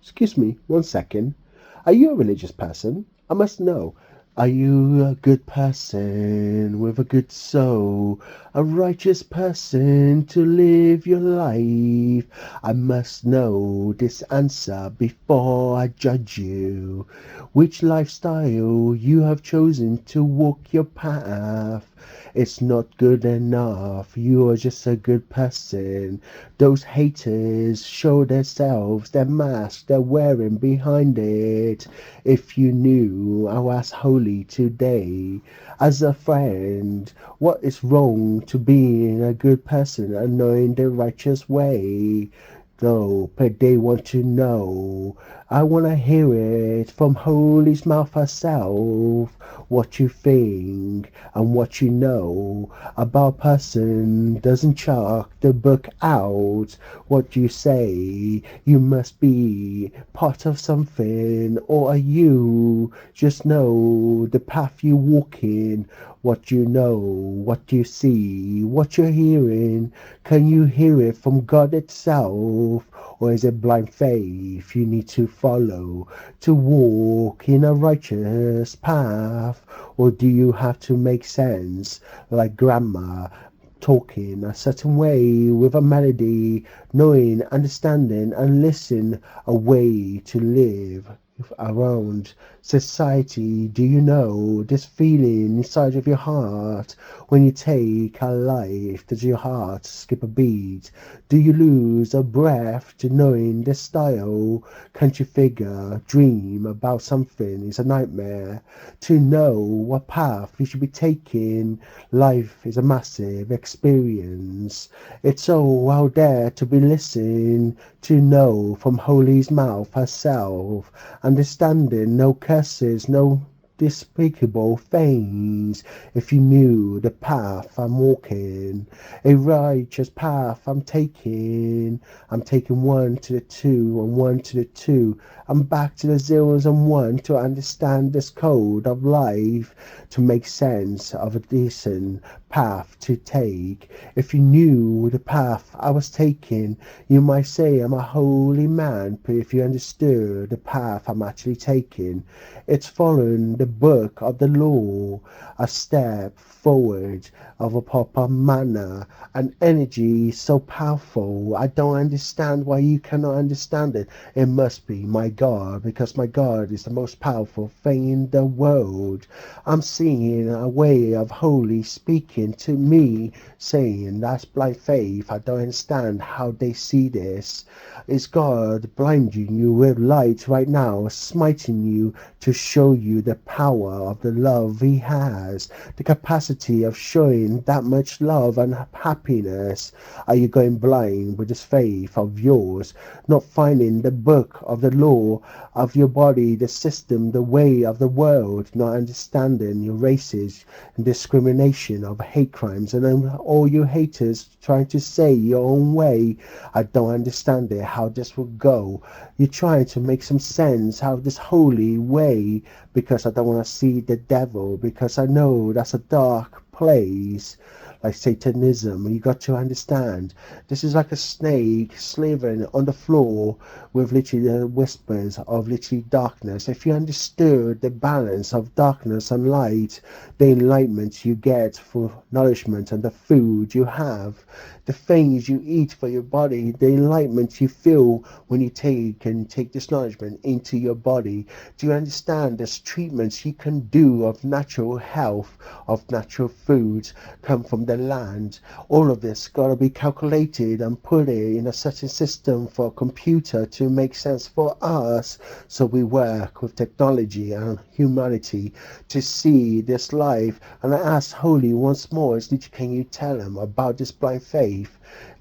Excuse me, one second. Are you a religious person? I must know. Are you a good person with a good soul? A righteous person to live your life? I must know this answer before I judge you. Which lifestyle you have chosen to walk your path? It's not good enough. You are just a good person. Those haters show themselves, their mask they're wearing behind it. If you knew I was holy today, as a friend, what is wrong to being a good person and knowing the righteous way? No, but they want to know. I want to hear it from Holy's mouth herself. What you think and what you know about person doesn't chuck the book out. What you say, you must be part of something, or are you just know the path you walk in? What you know, what you see, what you're hearing. Can you hear it from God itself? Or is it blind faith you need to follow to walk in a righteous path? Or do you have to make sense like grandma talking a certain way with a melody, knowing, understanding, and listen a way to live around society? Do you know this feeling inside of your heart when you take a life? Does your heart skip a beat? Do you lose a breath to knowing this style? Can't you figure, dream about something is a nightmare? To know what path you should be taking, life is a massive experience. It's all out there to be listened to know from Holy's mouth herself, understanding no curses, no despicable things. If you knew the path I'm walking, a righteous path I'm taking one to the two and one to the two. I'm back to the zeros and one to understand this code of life, to make sense of a decent path to take. If you knew the path I was taking, you might say I'm a holy man, but if you understood the path I'm actually taking, it's following the book of the law, a step forward of a proper manner, an energy so powerful. I don't understand why you cannot understand it. It must be my God, because my God is the most powerful thing in the world. I'm seeing a way of holy speaking to me, saying that's blind faith. I don't understand how they see this. Is God blinding you with light right now, smiting you to show you the power of the love He has, the capacity of showing that much love and happiness? Are you going blind with this faith of yours, not finding the book of the law of your body, the system, the way of the world, not understanding your races and discrimination of hate crimes, and then all you haters trying to say your own way? I don't understand it, how this will go. You're trying to make some sense how this holy way, because I don't want to see the devil, because I know that's a dark place like Satanism. You got to understand, this is like a snake slithering on the floor with literally the whispers of literally darkness. If you understood the balance of darkness and light, the enlightenment you get for nourishment and the food you have, the things you eat for your body, the enlightenment you feel when you take this nourishment into your body. Do you understand there's treatments you can do of natural health, of natural foods come from the land? All of this got to be calculated and put it in a certain system for a computer to make sense for us. So we work with technology and humanity to see this life. And I ask Holy once more, is literally, can you tell him about this blind faith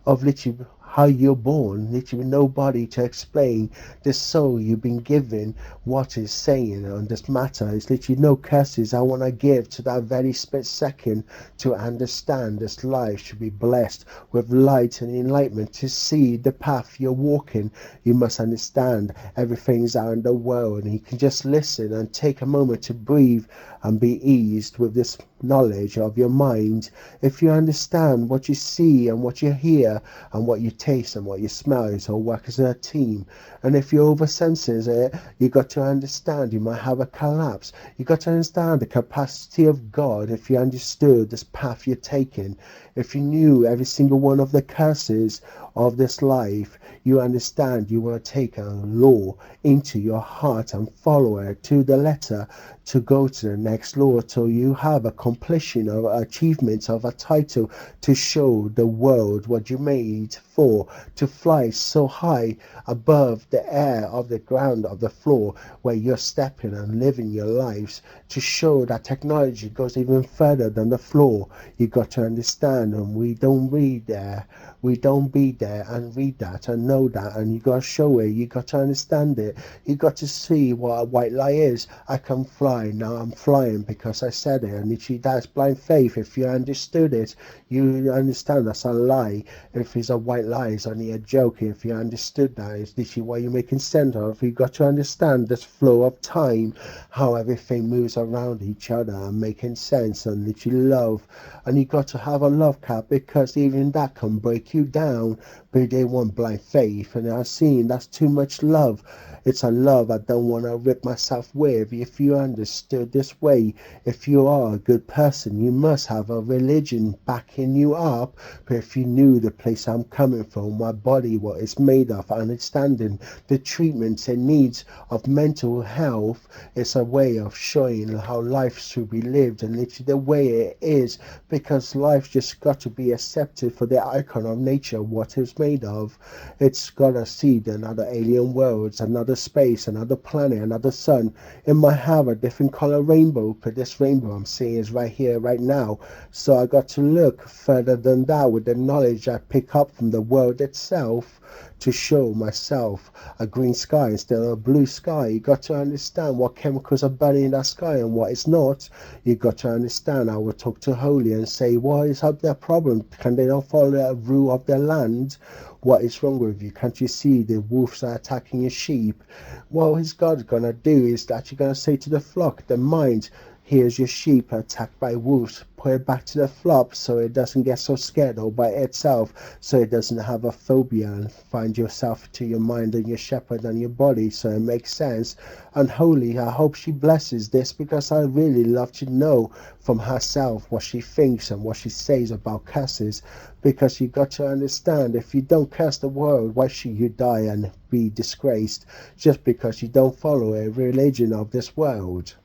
of literally how you're born, literally nobody to explain this soul you've been given, what is saying on this matter. It's literally no curses I want to give to that very split second to understand this life should be blessed with light and enlightenment. To see the path you're walking, you must understand everything's out in the world, and you can just listen and take a moment to breathe and be eased with this knowledge of your mind, if you understand what you see and what you hear and what you taste and what you smell, it's all work as a team. And if you oversenses it, you got to understand you might have a collapse. You got to understand the capacity of God. If you understood this path you're taking, if you knew every single one of the curses of this life, you understand you want to take a law into your heart and follow it to the letter to go to the next law till you have a completion of achievement of a title to show the world what you made for, to fly so high above the air of the ground of the floor where you're stepping and living your lives, to show that technology goes even further than the floor. You got to understand, and we don't read there, we don't be there and read that and know that, and you got to show it, you got to understand it, you got to see what a white lie is. I can fly, now I'm flying because I said it, and literally that's blind faith. If you understood it, you understand that's a lie. If it's a white lie, it's only a joke. If you understood that, it's literally what you're making sense of. You got to understand this flow of time, how everything moves around each other and making sense, and literally love. And you got to have a love cap, because even that can break you down, but they want blind faith. And I've seen that's too much love. It's a love I don't want to rip myself with. If you understood this way, if you are a good person, you must have a religion backing you up. But if you knew the place I'm coming from, my body, what it's made of, understanding the treatments and needs of mental health, it's a way of showing how life should be lived and literally the way it is, because life just got to be accepted for the icon of nature, what it's made of. It's got to see another alien worlds, another space, another planet, another sun. It might have a different color rainbow, but this rainbow I'm seeing is right here, right now. So I got to look further than that with the knowledge I pick up from the world itself to show myself a green sky instead of a blue sky. You got to understand what chemicals are burning in that sky and what it's not. You got to understand. I will talk to Holy and say, what is up their problem? Can they not follow the rule of their land? What is wrong with you? Can't you see the wolves are attacking your sheep? What is God gonna do is that you're gonna say to the flock, the mind, here's your sheep attacked by wolves. Put it back to the flock so it doesn't get so scared all by itself, so it doesn't have a phobia and find yourself to your mind and your shepherd and your body, so it makes sense. And Holy, I hope she blesses this, because I really love to know from herself what she thinks and what she says about curses, because you got to understand, if you don't curse the world, why should you die and be disgraced just because you don't follow a religion of this world?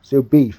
So beef.